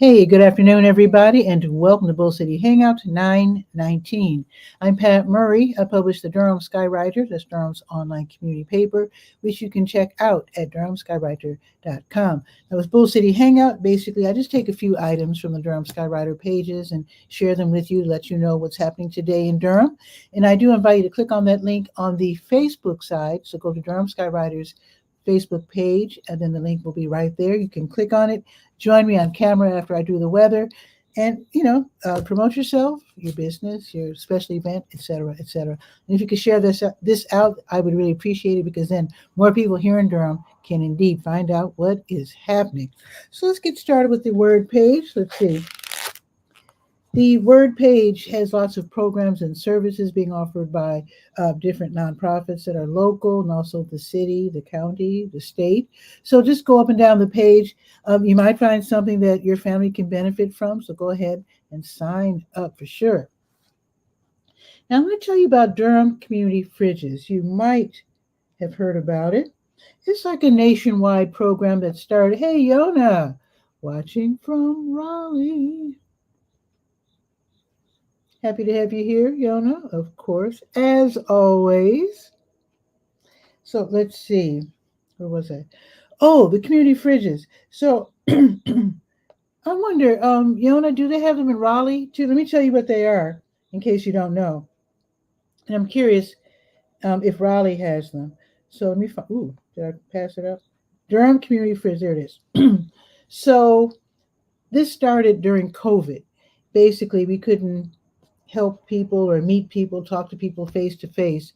Hey, good afternoon, everybody, and welcome to Bull City Hangout 919. I'm Pat Murray. I publish the Durham Skywriter, that's Durham's online community paper, which you can check out at durhamskywriter.com. Now, with Bull City Hangout, basically, I just take a few items from the Durham Skywriter pages and share them with you to let you know what's happening today in Durham. And I do invite you to click on that link on the Facebook side. So go to Durham Skywriter's Facebook page, and then the link will be right there. You can click on it, join me on camera after I do the weather, and promote yourself, your business, your special event, etc., etc. And if you could share this out, I would really appreciate it, because then more people here in Durham can indeed find out what is happening. So let's get started with the word page. Let's see. The word page has lots of programs and services being offered by different nonprofits that are local, and also the city, the county, the state. So just go up and down the page. You might find something that your family can benefit from, so go ahead and sign up for sure. Now I'm going to tell you about Durham Community Fridges. You might have heard about it. It's like a nationwide program that started, hey, Yona, watching from Raleigh. Happy to have you here, Yona, of course, as always. So let's see. Where was I? Oh, the community fridges. So I wonder, Yona, do they have them in Raleigh too? Let me tell you what they are, in case you don't know. And I'm curious if Raleigh has them. So let me find. Ooh, did I pass it up? Durham Community Fridge. There it is. So this started during COVID. Basically, we couldn't help people or meet people, talk to people face to face.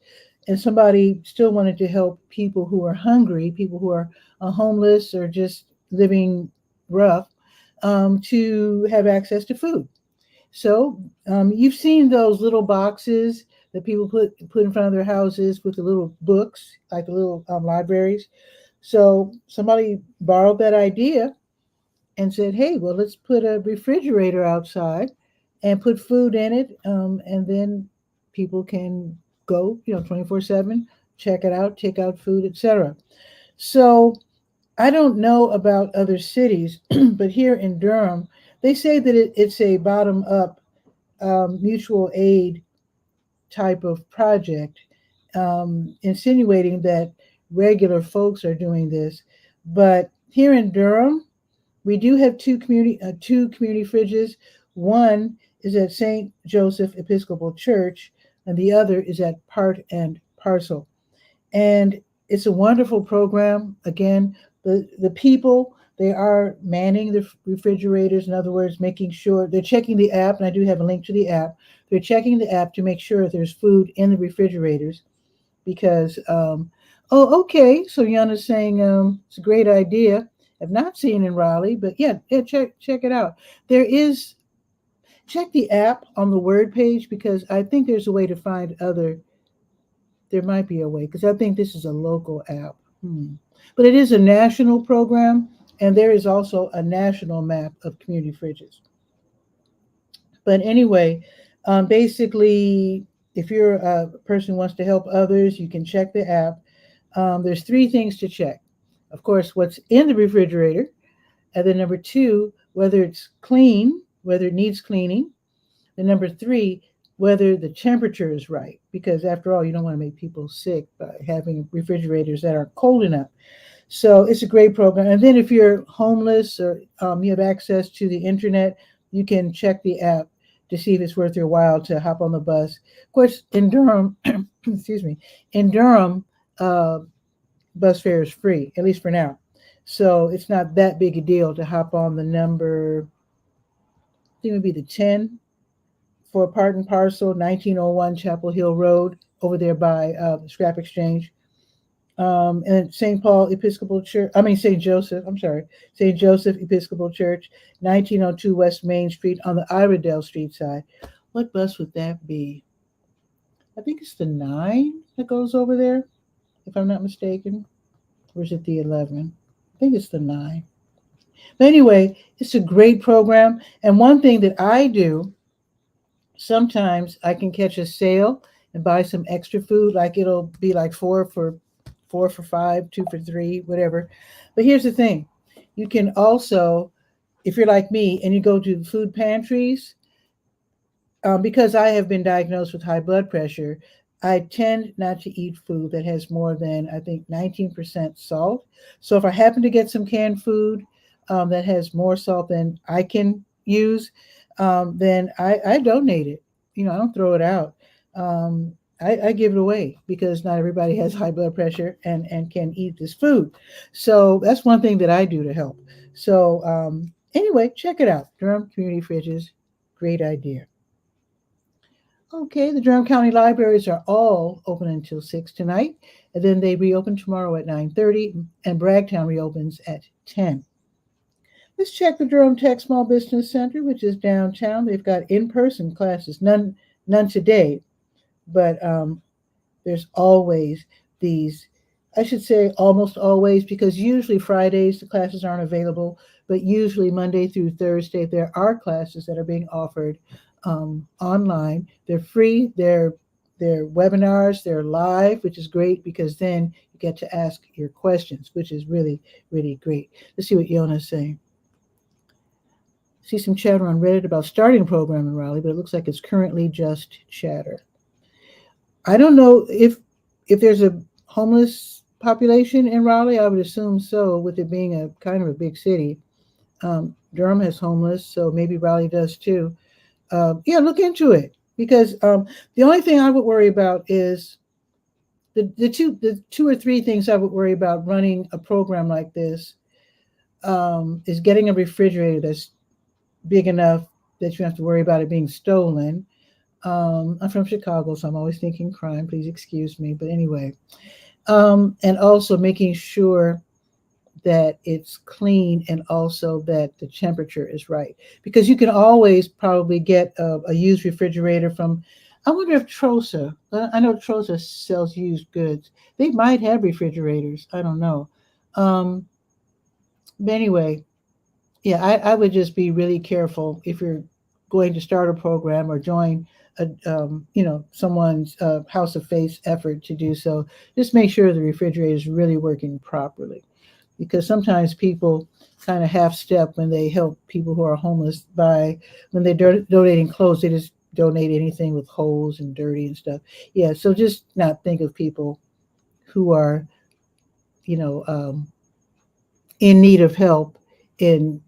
And somebody still wanted to help people who are hungry, people who are homeless or just living rough, to have access to food. So you've seen those little boxes that people put in front of their houses with the little books, like the little libraries. So somebody borrowed that idea and said, hey, well, let's put a refrigerator outside and put food in it, and then people can go, 24/7, check it out, take out food, etc. So I don't know about other cities, but here in Durham, they say that it's a bottom-up mutual aid type of project, insinuating that regular folks are doing this. But here in Durham, we do have two community fridges. One is at St. Joseph Episcopal Church, and the other is at Part and Parcel. And it's a wonderful program. Again, the people, they are manning the refrigerators. In other words, making sure they're checking the app, and I do have a link to the app. They're checking the app to make sure there's food in the refrigerators, because, okay, so Yana's saying it's a great idea. I've not seen in Raleigh, but yeah, check it out. Check the app on the word page, because I think there's a way to find there might be a way, because I think this is a local app. But it is a national program, and there is also a national map of community fridges. But anyway, basically, if you're a person who wants to help others, you can check the app. There's three things to check. Of course, what's in the refrigerator, and then number two, whether it's clean, whether it needs cleaning. And number three, whether the temperature is right, because after all, you don't want to make people sick by having refrigerators that aren't cold enough. So it's a great program. And then if you're homeless or you have access to the internet, you can check the app to see if it's worth your while to hop on the bus. Of course, in Durham, excuse me, in Durham, bus fare is free, at least for now. So it's not that big a deal to hop on the number, I think it would be the 10 for Part and Parcel, 1901 Chapel Hill Road, over there by the Scrap Exchange. And St. Joseph Episcopal Church, 1902 West Main Street on the Iredell Street side. What bus would that be? I think it's the 9 that goes over there, if I'm not mistaken. Or is it the 11? I think it's the 9. But anyway, it's a great program. And one thing that I do, sometimes I can catch a sale and buy some extra food, like it'll be like 4 for 5, 2 for 3, whatever. But here's the thing. You can also if you're like me and you go to food pantries, because I have been diagnosed with high blood pressure, I tend not to eat food that has more than, I think, 19% salt. So if I happen to get some canned food that has more salt than I can use, then I donate it. I don't throw it out. I give it away because not everybody has high blood pressure and can eat this food. So that's one thing that I do to help. So anyway, check it out. Durham Community Fridges, great idea. Okay, the Durham County Libraries are all open until 6 tonight, and then they reopen tomorrow at 9:30, and Bragtown reopens at 10. Let's check the Durham Tech Small Business Center, which is downtown. They've got in-person classes, none today, but there's always these, I should say almost always, because usually Fridays the classes aren't available, but usually Monday through Thursday there are classes that are being offered online. They're free, they're webinars, they're live, which is great because then you get to ask your questions, which is really, really great. Let's see what Yona is saying. See some chatter on Reddit about starting a program in Raleigh, but it looks like it's currently just chatter. I don't know if there's a homeless population in Raleigh. I would assume so, with it being a kind of a big city. Durham has homeless, so maybe Raleigh does too. Yeah, look into it, because the only thing I would worry about is the two or three things I would worry about running a program like this is getting a refrigerator that's big enough that you don't have to worry about it being stolen. I'm from Chicago, so I'm always thinking crime. Please excuse me. But anyway, and also making sure that it's clean and also that the temperature is right. Because you can always probably get a used refrigerator from, I wonder if Trosa, I know Trosa sells used goods. They might have refrigerators. I don't know. But anyway, yeah, I would just be really careful if you're going to start a program or join someone's House of Faith's effort to do so. Just make sure the refrigerator is really working properly, because sometimes people kind of half step when they help people who are homeless by when they're donating clothes, they just donate anything with holes and dirty and stuff. Yeah, so just not think of people who are, in need of help in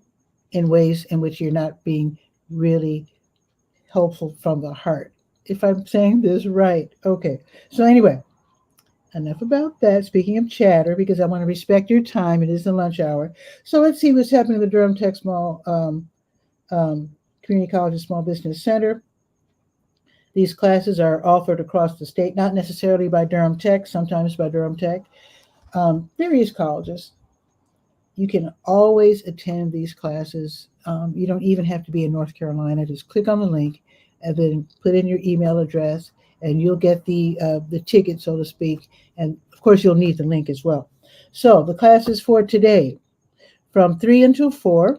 ways in which you're not being really helpful from the heart. If I'm saying this right. Okay. So anyway, enough about that. Speaking of chatter, because I want to respect your time, it is the lunch hour. So let's see what's happening with Durham Tech Community College and Small Business Center. These classes are offered across the state, not necessarily by Durham Tech, sometimes by Durham Tech, various colleges. You can always attend these classes. You don't even have to be in North Carolina. Just click on the link and then put in your email address, and you'll get the ticket, so to speak. And of course, you'll need the link as well. So the classes for today, from 3 until 4,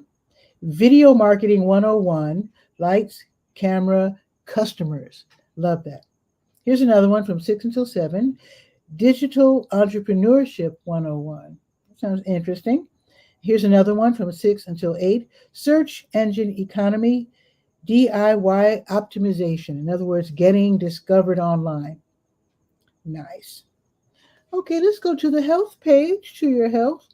Video Marketing 101, Lights, Camera, Customers. Love that. Here's another one from 6 until 7, Digital Entrepreneurship 101. Sounds interesting. Here's another one from 6 until 8, Search Engine Economy, DIY Optimization. In other words, getting discovered online. Nice. Okay, let's go to the health page, to your health.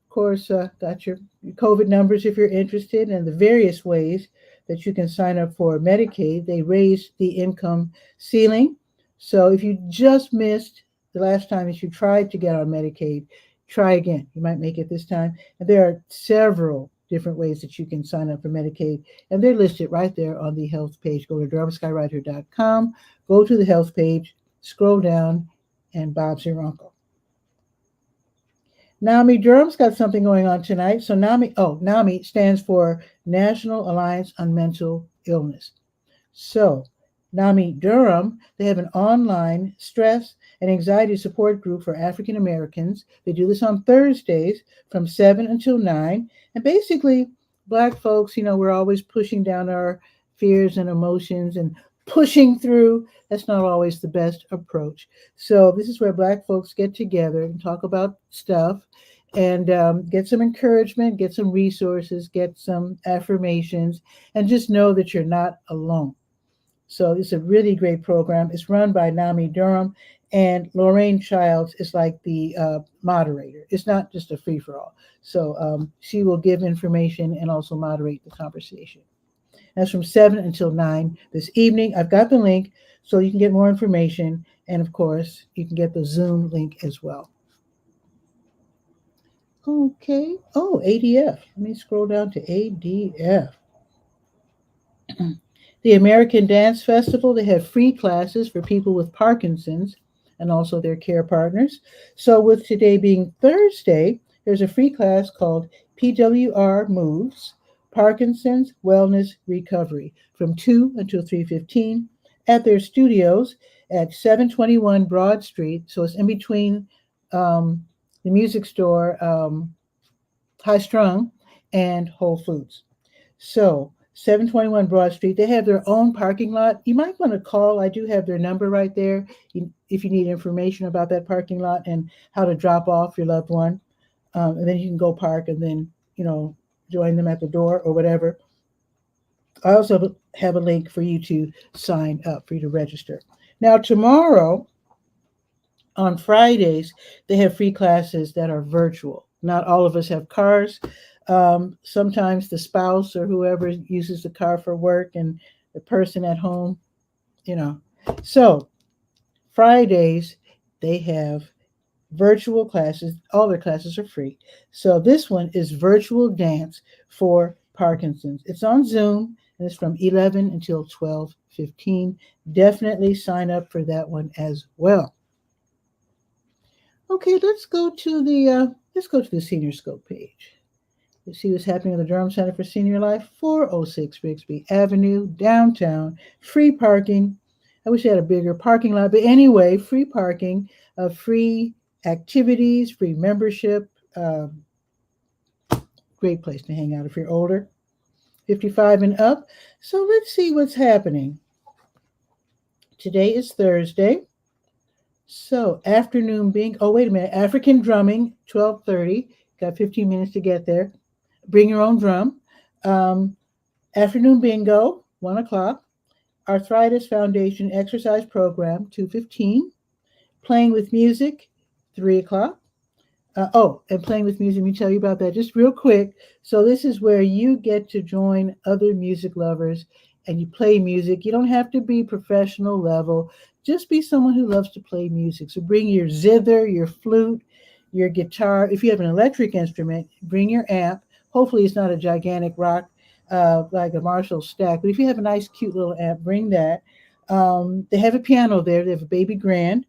Of course, got your COVID numbers if you're interested, and the various ways that you can sign up for Medicaid. They raised the income ceiling. So if you just missed the last time that you tried to get on Medicaid, try again. You might make it this time. And there are several different ways that you can sign up for Medicaid, and they're listed right there on the health page. Go to DurhamSkyWriter.com, go to the health page, scroll down, and Bob's your uncle. NAMI Durham's got something going on tonight. So NAMI stands for National Alliance on Mental Illness. So NAMI Durham, they have an online stress and anxiety support group for African Americans. They do this on Thursdays from 7 until 9. And basically, Black folks, we're always pushing down our fears and emotions and pushing through. That's not always the best approach. So this is where Black folks get together and talk about stuff. and get some encouragement, get some resources, get some affirmations, and just know that you're not alone. So it's a really great program. It's run by Nami Durham, and Lorraine Childs is like the moderator. It's not just a free for all. So she will give information and also moderate the conversation. That's from 7 until 9 this evening. I've got the link so you can get more information. And of course, you can get the Zoom link as well. Okay. Oh, ADF. Let me scroll down to ADF. The American Dance Festival, they have free classes for people with Parkinson's and also their care partners. So with today being Thursday, there's a free class called PWR Moves, Parkinson's Wellness Recovery from 2 until 3:15 at their studios at 721 Broad Street. So it's in between the music store, High Strung, and Whole Foods. So 721 Broad Street, they have their own parking lot. You might want to call. I do have their number right there if you need information about that parking lot and how to drop off your loved one. And then you can go park and then, join them at the door or whatever. I also have a link for you to sign up, for you to register. Now, tomorrow, on Fridays, they have free classes that are virtual. Not all of us have cars. Sometimes the spouse or whoever uses the car for work and the person at home, So Fridays, they have virtual classes. All their classes are free. So this one is virtual dance for Parkinson's. It's on Zoom and it's from 11 until 12:15. Definitely sign up for that one as well. Okay, let's go to the Senior Scope page. You see what's happening at the Durham Center for Senior Life, 406 Bixby Avenue, downtown. Free parking. I wish they had a bigger parking lot, but anyway, free parking, free activities, free membership. Great place to hang out if you're older, 55 and up. So let's see what's happening. Today is Thursday. So afternoon bingo. Oh, wait a minute. African drumming, 12:30. Got 15 minutes to get there. Bring your own drum. Afternoon bingo, 1 o'clock. Arthritis Foundation exercise program, 2:15. Playing with music, 3 o'clock. And playing with music, let me tell you about that just real quick. So this is where you get to join other music lovers and you play music. You don't have to be professional level. Just be someone who loves to play music. So bring your zither, your flute, your guitar. If you have an electric instrument, bring your amp. Hopefully it's not a gigantic rock like a Marshall stack. But if you have a nice, cute little amp, bring that. They have a piano there. They have a baby grand.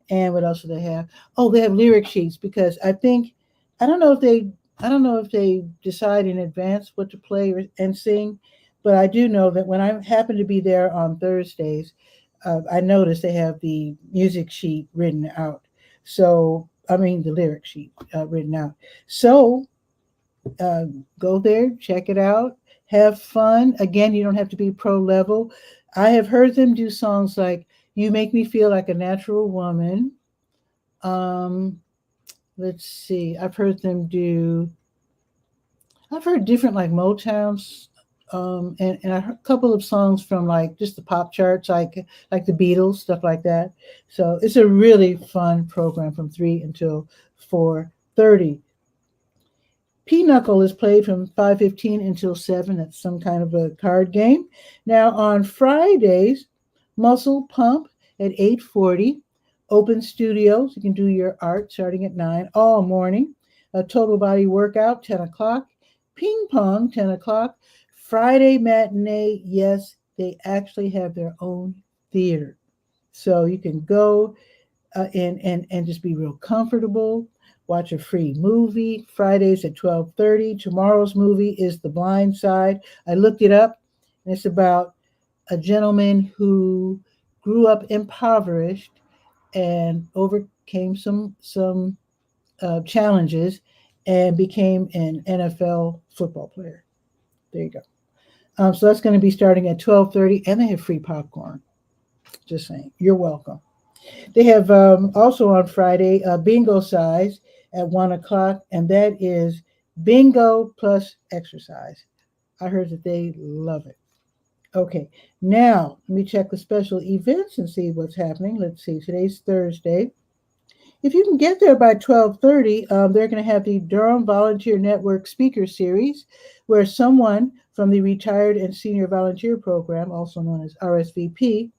And what else do they have? Oh, they have lyric sheets because I don't know if they decide in advance what to play and sing, but I do know that when I happen to be there on Thursdays, I notice they have the music sheet written out. So, the lyric sheet written out. So, go there, check it out, have fun. Again, you don't have to be pro level. I have heard them do songs like "You Make Me Feel Like a Natural Woman." Let's see. I've heard different like Motowns, and a couple of songs from like just the pop charts, like the Beatles, stuff like that. So it's a really fun program from 3 until 4:30. Pinochle is played from 5:15 until 7. That's some kind of a card game. Now on Fridays, Muscle Pump at 8:40. Open studios. You can do your art starting at 9 all morning. A total body workout, 10 o'clock. Ping pong, 10 o'clock. Friday matinee. Yes, they actually have their own theater. So you can go and just be real comfortable. Watch a free movie. Fridays at 12:30. Tomorrow's movie is The Blind Side. I looked it up, and it's about a gentleman who grew up impoverished and overcame some challenges and became an NFL football player. There you go. So that's going to be starting at 12:30, and they have free popcorn. Just saying. You're welcome. They have also on Friday bingo size. at 1 o'clock, and that is bingo plus exercise. I heard that they love it. Okay, now let me check the special events and see what's happening. Let's see, today's Thursday. If you can get there by 12:30, they're going to have the Durham Volunteer Network Speaker Series, where someone from the Retired and Senior Volunteer Program, also known as RSVP,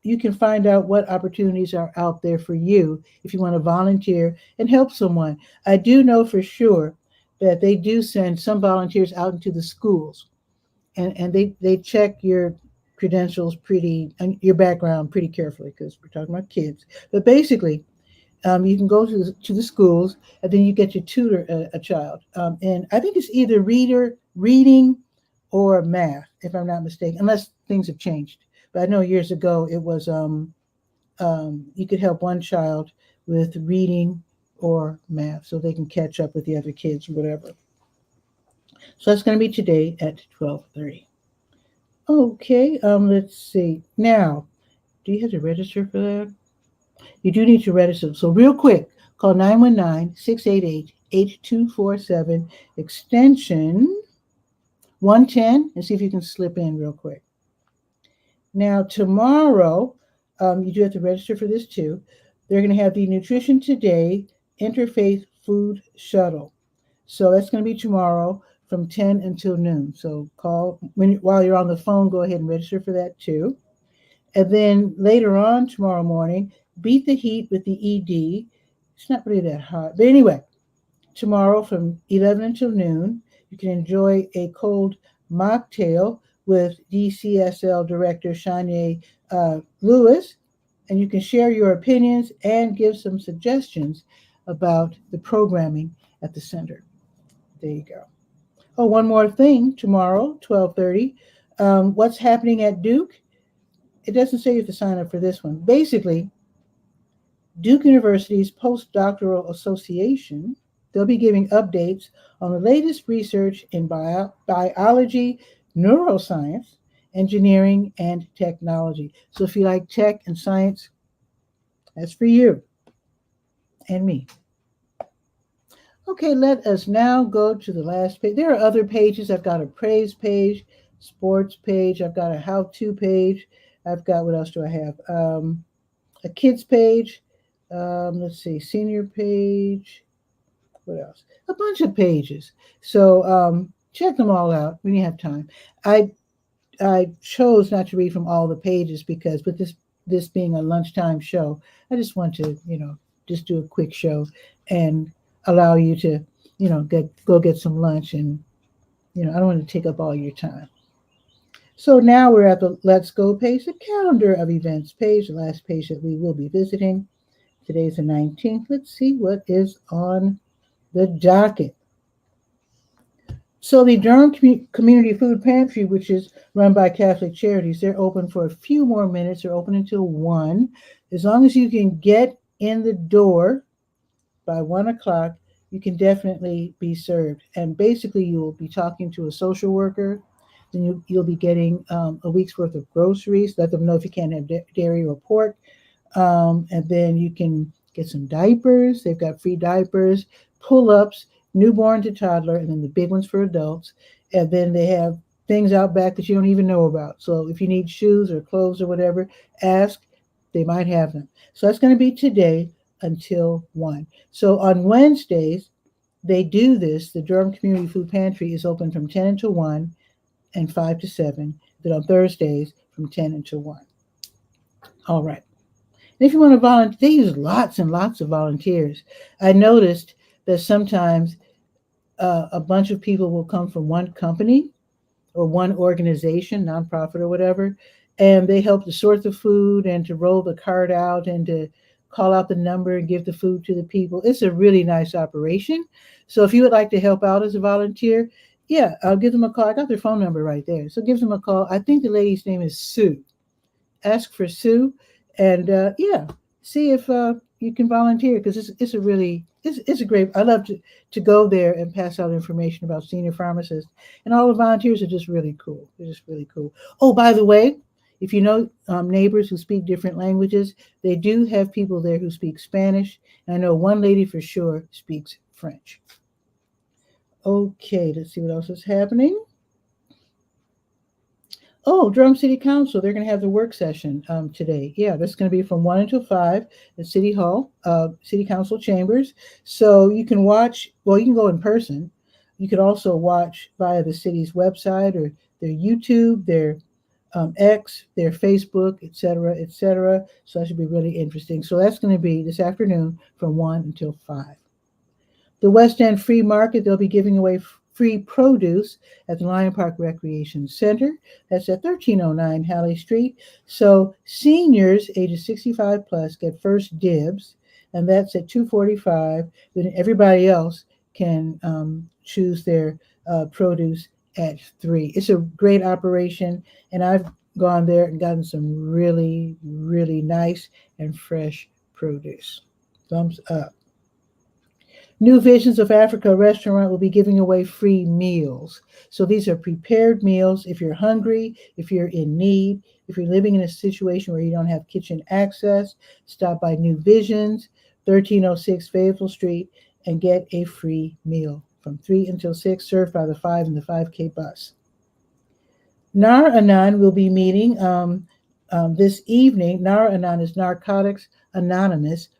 you can find out what opportunities are out there for you if you want to volunteer and help someone. I do know for sure that they do send some volunteers out into the schools, and they check your credentials and your background pretty carefully, because we're talking about kids. But basically, you can go to the schools, and then you get to tutor a child. And I think it's either reading or math, if I'm not mistaken, unless things have changed. But I know years ago it was you could help one child with reading or math so they can catch up with the other kids or whatever. So that's going to be today at 12:30. Okay, let's see. Now, do you have to register for that? You do need to register. So real quick, call 919-688-8247, extension 110, and see if you can slip in real quick. Now, tomorrow, you do have to register for this too. They're going to have the Nutrition Today Interfaith Food Shuttle. So that's going to be tomorrow from 10 until noon. So call while you're on the phone, go ahead and register for that too. And then later on tomorrow morning, beat the heat with the ED. It's not really that hot. But anyway, tomorrow from 11 until noon, you can enjoy a cold mocktail with DCSL Director 𝗕𝗓𝗟𝗟 Lewis, and you can share your opinions and give some suggestions about the programming at the center. There you go. Oh, one more thing. Tomorrow, 12:30, what's happening at Duke? It doesn't say you have to sign up for this one. Basically, Duke University's Postdoctoral Association, they'll be giving updates on the latest research in biology, neuroscience, engineering, and technology. So if you like tech and science, that's for you and me. Okay, let us now go to the last page. There are other pages. I've got a praise page, sports page. I've got a how-to page. I've got, what else do I have? A kids page. Let's see, senior page. What else? A bunch of pages. So check them all out when you have time. I chose not to read from all the pages because, with this being a lunchtime show, I just want to, just do a quick show and allow you to, go get some lunch, and, I don't want to take up all your time. So now we're at the Let's Go page, the calendar of events page, the last page that we will be visiting. Today's the 19th. Let's see what is on the docket. So the Durham Community Food Pantry, which is run by Catholic Charities, they're open for a few more minutes. They're open until 1. As long as you can get in the door by 1 o'clock, you can definitely be served. And basically, you will be talking to a social worker. Then you'll be getting a week's worth of groceries. Let them know if you can't have dairy or pork. And then you can get some diapers. They've got free diapers, pull-ups, newborn to toddler, and then the big ones for adults. And then they have things out back that you don't even know about. So if you need shoes or clothes or whatever, ask. They might have them. So that's going to be today until 1. So on Wednesdays, they do this. The Durham Community Food Pantry is open from 10 until 1 and 5 to 7. Then on Thursdays, from 10 until 1. All right. And if you want to volunteer, they use lots and lots of volunteers. I noticed that sometimes a bunch of people will come from one company or one organization, nonprofit or whatever, and they help to sort the food and to roll the cart out and to call out the number and give the food to the people. It's a really nice operation. So if you would like to help out as a volunteer, yeah, I'll give them a call. I got their phone number right there. So give them a call. I think the lady's name is Sue. Ask for Sue, and see if you can volunteer, because it's a great. I love to go there and pass out information about senior pharmacists, and all the volunteers are just really cool. They're just really cool. Oh, by the way, if you know neighbors who speak different languages, they do have people there who speak Spanish. And I know one lady for sure speaks French. Okay, let's see what else is happening. Oh, Durham City Council, they're going to have the work session today. Yeah, that's going to be from 1 until 5 at City Hall, City Council chambers. So you can watch, well, you can go in person. You could also watch via the city's website or their YouTube, their X, their Facebook, et cetera, et cetera. So that should be really interesting. So that's going to be this afternoon from 1 until 5. The West End Free Market, they'll be giving away free produce at the Lion Park Recreation Center. That's at 1309 Halley Street. So seniors ages 65 plus get first dibs, and that's at 2:45. Then everybody else can choose their produce at 3. It's a great operation, and I've gone there and gotten some really, really nice and fresh produce. Thumbs up. New Visions of Africa restaurant will be giving away free meals. So these are prepared meals. If you're hungry, if you're in need, if you're living in a situation where you don't have kitchen access, stop by New Visions, 1306 Fayetteville Street, and get a free meal from 3 until 6, served by the 5 and the 5K bus. Nar Anon will be meeting this evening. Nar Anon is Narcotics Anonymous.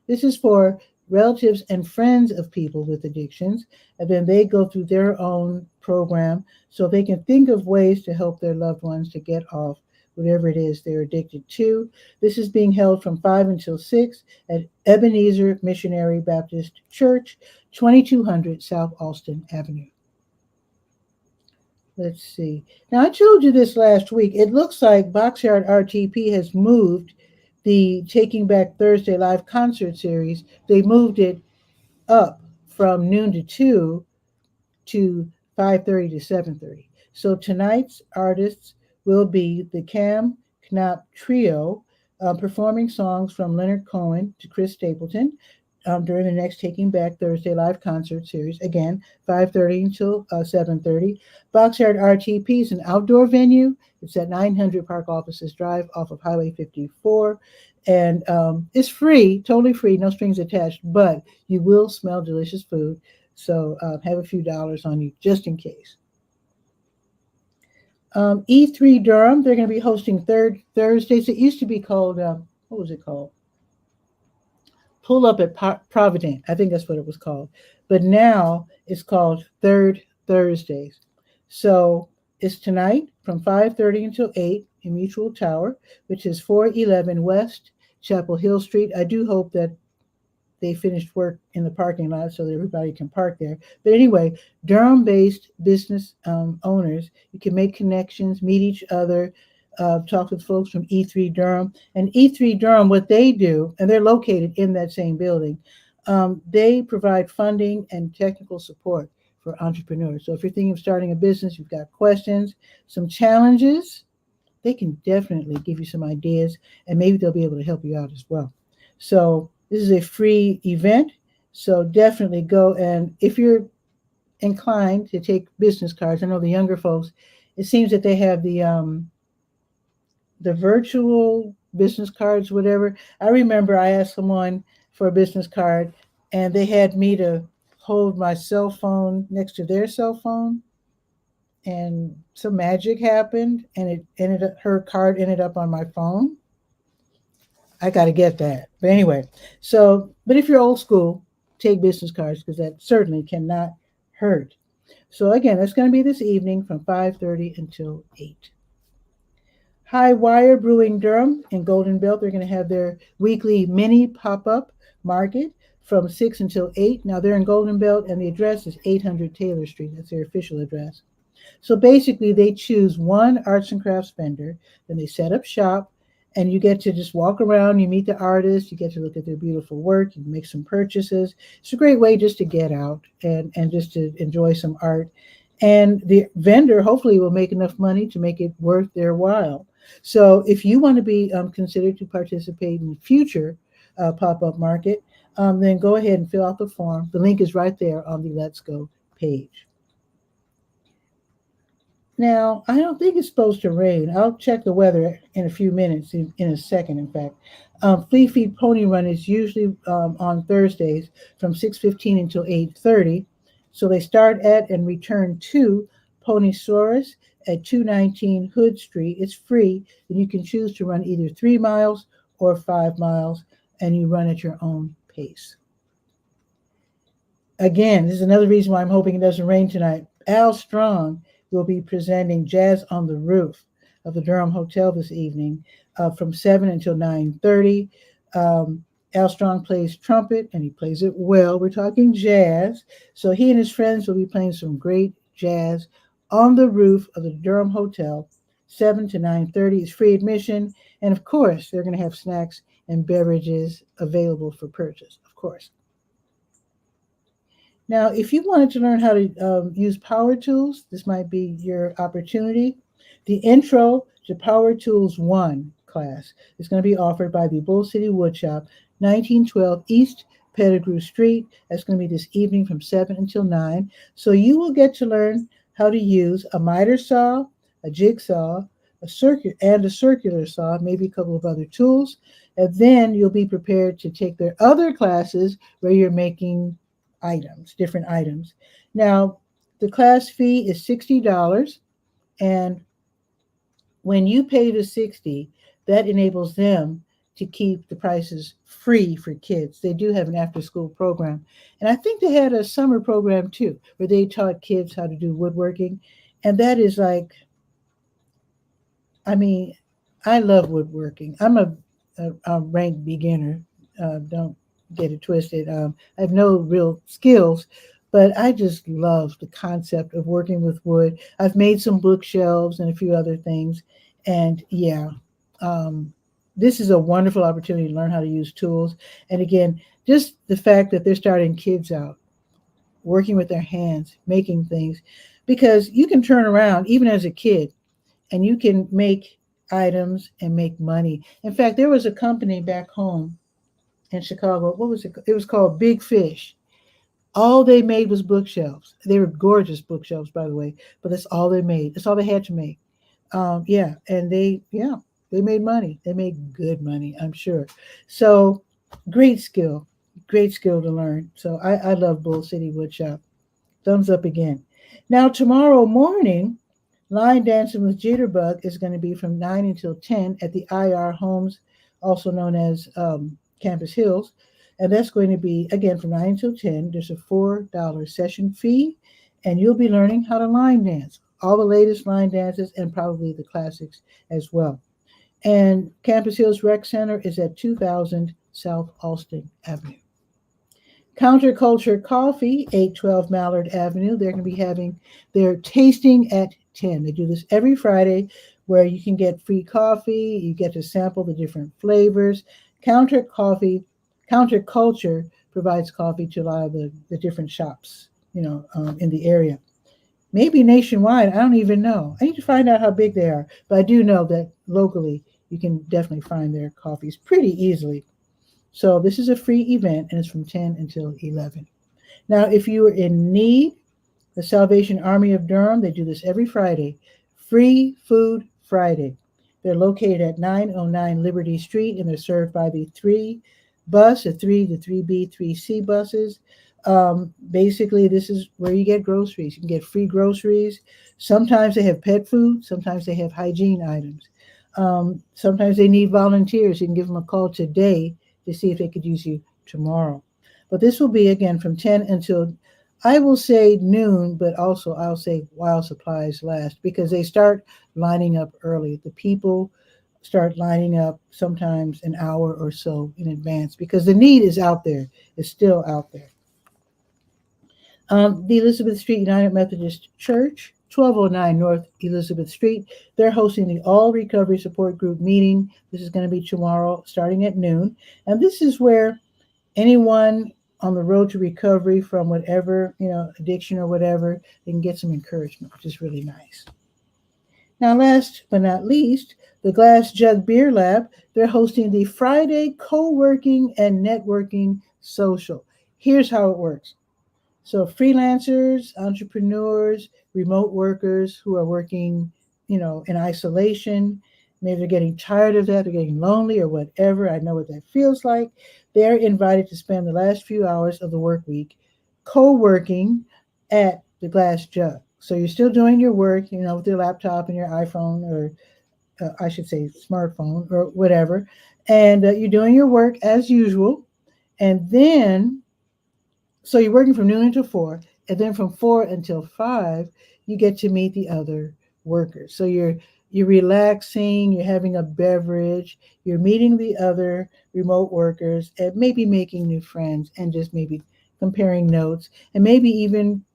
This is for relatives and friends of people with addictions, and then they go through their own program so they can think of ways to help their loved ones to get off whatever it is they're addicted to. This is being held from 5 until 6 at Ebenezer Missionary Baptist Church, 2200 South Alston Avenue. Let's see. Now, I told you this last week. It looks like Boxyard RTP has moved the Taking Back Thursday live concert series. They moved it up from noon to 2 to 5:30 to 7:30. So tonight's artists will be the 𝗕𝗨𝗟𝗟 Trio, performing songs from Leonard Cohen to Chris Stapleton during the next Taking Back Thursday live concert series. Again, 5:30 until 7:30. Boxyard RTP is an outdoor venue. It's at 900 Park Offices Drive off of Highway 54. And it's free, totally free, no strings attached, but you will smell delicious food. So have a few dollars on you just in case. E3 Durham, they're going to be hosting third Thursdays. It used to be called, what was it called? Pull Up at Provident. I think that's what it was called. But now it's called Third Thursdays. So it's tonight from 5:30 until 8 in Mutual Tower, which is 411 West Chapel Hill Street. I do hope that they finished work in the parking lot so that everybody can park there. But anyway, Durham-based business owners, you can make connections, meet each other, talk with folks from E3 Durham. And E3 Durham, what they do, and they're located in that same building, they provide funding and technical support for entrepreneurs. So if you're thinking of starting a business, you've got questions, some challenges, they can definitely give you some ideas, and maybe they'll be able to help you out as well. So this is a free event, so definitely go. And if you're inclined to take business cards, I know the younger folks, it seems that they have the virtual business cards, whatever. I remember I asked someone for a business card, and they had me to hold my cell phone next to their cell phone, and some magic happened, and it ended up, her card ended up on my phone. I got to get that. But anyway, so, but if you're old school, take business cards because that certainly cannot hurt. So again, that's going to be this evening from 5:30 until 8. High Wire Brewing Durham in Golden Belt, they're going to have their weekly mini pop-up market from 6 until 8. Now they're in Golden Belt, and the address is 800 Taylor Street. That's their official address. So basically, they choose one arts and crafts vendor, then they set up shop, and you get to just walk around, you meet the artists, you get to look at their beautiful work, you can make some purchases. It's a great way just to get out and just to enjoy some art. And the vendor hopefully will make enough money to make it worth their while. So if you want to be considered to participate in the future pop-up market, then go ahead and fill out the form. The link is right there on the Let's Go page. Now, I don't think it's supposed to rain. I'll check the weather in a few minutes, in a second, in fact. Flea Feed Pony Run is usually on Thursdays from 6:15 until 8:30. So they start at and return to Ponysaurus at 219 Hood Street. It's free, and you can choose to run either 3 miles or 5 miles, and you run at your own pace. Again, this is another reason why I'm hoping it doesn't rain tonight. Al Strong will be presenting Jazz on the Roof of the Durham Hotel this evening from 7 until 9:30. Al Strong plays trumpet, and he plays it well. We're talking jazz. So he and his friends will be playing some great jazz on the roof of the Durham Hotel, 7 to 9:30. It's free admission. And of course, they're going to have snacks and beverages available for purchase, of course. Now, if you wanted to learn how to use power tools, this might be your opportunity. The Intro to Power Tools 1 class is going to be offered by the Bull City Woodshop, 1912 East Pettigrew Street. That's going to be this evening from 7 until 9. So you will get to learn how to use a miter saw, a jigsaw, a circular saw, maybe a couple of other tools. And then you'll be prepared to take their other classes where you're making different items. Now, the class fee is $60, and when you pay the $60, that enables them to keep the prices free for kids. They do have an after-school program, and I think they had a summer program too, where they taught kids how to do woodworking, and that is like, I mean, I love woodworking. I'm a ranked beginner. Don't get it twisted. I have no real skills, but I just love the concept of working with wood. I've made some bookshelves and a few other things. And yeah, this is a wonderful opportunity to learn how to use tools. And again, just the fact that they're starting kids out, working with their hands, making things, because you can turn around even as a kid and you can make items and make money. In fact, there was a company back home in Chicago. What was it? It was called Big Fish. All they made was bookshelves. They were gorgeous bookshelves, by the way, but that's all they made. That's all they had to make. And they made money. They made good money, I'm sure. So great skill to learn. So I love Bull City Woodshop. Thumbs up again. Now, tomorrow morning, Line Dancing with Jitterbug is going to be from 9 until 10 at the IR Homes, also known as Campus Hills. And that's going to be, again, from 9 until 10. There's a $4 session fee, and you'll be learning how to line dance, all the latest line dances and probably the classics as well. And Campus Hills Rec Center is at 2000 South Alston Avenue. Counterculture Coffee, 812 Mallard Avenue. They're going to be having their tasting at 10. They do this every Friday, where you can get free coffee. You get to sample the different flavors. Counterculture provides coffee to a lot of the different shops, in the area. Maybe nationwide, I don't even know. I need to find out how big they are. But I do know that locally, you can definitely find their coffees pretty easily. So this is a free event, and it's from 10 until 11. Now, if you are in need, the Salvation Army of Durham, they do this every Friday. Free Food Friday. They're located at 909 Liberty Street, and they're served by the 3 bus, the 3B, 3C buses. Basically, this is where you get groceries. You can get free groceries. Sometimes they have pet food. Sometimes they have hygiene items. Sometimes they need volunteers. You can give them a call today to see if they could use you tomorrow. But this will be, again, from 10 until, I will say noon, but also I'll say while supplies last, because they start lining up early. The people start lining up sometimes an hour or so in advance, because the need is out there. It's still out there. The Elizabeth Street United Methodist Church, 1209 North Elizabeth Street. They're hosting the All Recovery Support Group meeting. This is going to be tomorrow starting at noon. And this is where anyone on the road to recovery from whatever, addiction or whatever, they can get some encouragement, which is really nice. Now, last but not least, the Glass Jug Beer Lab, they're hosting the Friday Co-working and Networking Social. Here's how it works. So freelancers, entrepreneurs, remote workers who are working, in isolation, maybe they're getting tired of that, they're getting lonely or whatever. I know what that feels like. They're invited to spend the last few hours of the work week co-working at the Glass Jug. So you're still doing your work, with your laptop and your iPhone, or I should say smartphone or whatever, and you're doing your work as usual. And then, so you're working from noon until 4, and then from 4 until 5, you get to meet the other workers. So you're relaxing, you're having a beverage, you're meeting the other remote workers, and maybe making new friends, and just maybe comparing notes, and maybe even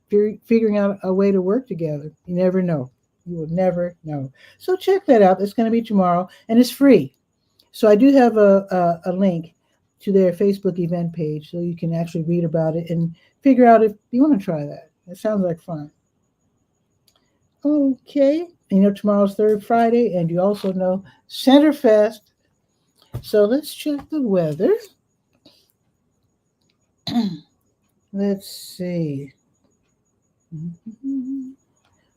figuring out a way to work together. You never know. You will never know. So check that out. It's going to be tomorrow, and it's free. So I do have a link to their Facebook event page, so you can actually read about it and figure out if you want to try that. It sounds like fun. Okay. Tomorrow's third Friday, and you also know Centerfest. So let's check the weather. Let's see.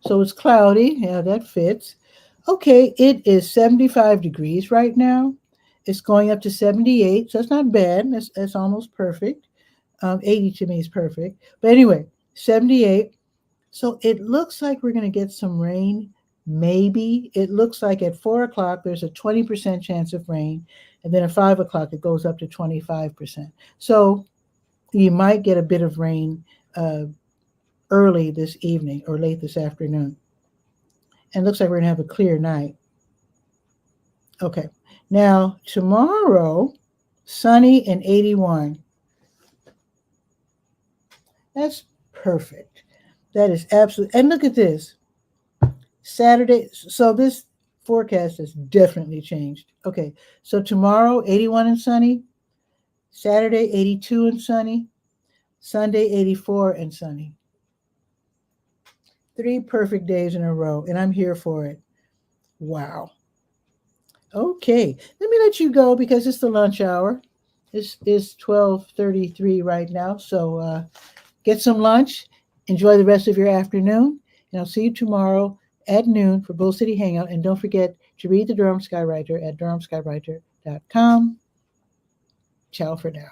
So it's cloudy. Yeah, that fits. Okay, it is 75 degrees right now. It's going up to 78, so it's not bad. It's almost perfect. 80 to me is perfect. But anyway, 78. So it looks like we're going to get some rain. Maybe. It looks like at 4 o'clock, there's a 20% chance of rain. And then at 5 o'clock, it goes up to 25%. So you might get a bit of rain early this evening or late this afternoon. And it looks like we're going to have a clear night. Okay. Now, tomorrow, sunny and 81. That's perfect. That is absolutely. And look at this. Saturday. So this forecast has definitely changed. Okay. So tomorrow, 81 and sunny. Saturday, 82 and sunny. Sunday, 84 and sunny. 3 perfect days in a row. And I'm here for it. Wow. Okay, let me let you go because it's the lunch hour. It's 12:33 right now. So get some lunch. Enjoy the rest of your afternoon. And I'll see you tomorrow at noon for Bull City Hangout. And don't forget to read the Durham Skywriter at durhamskywriter.com. Ciao for now.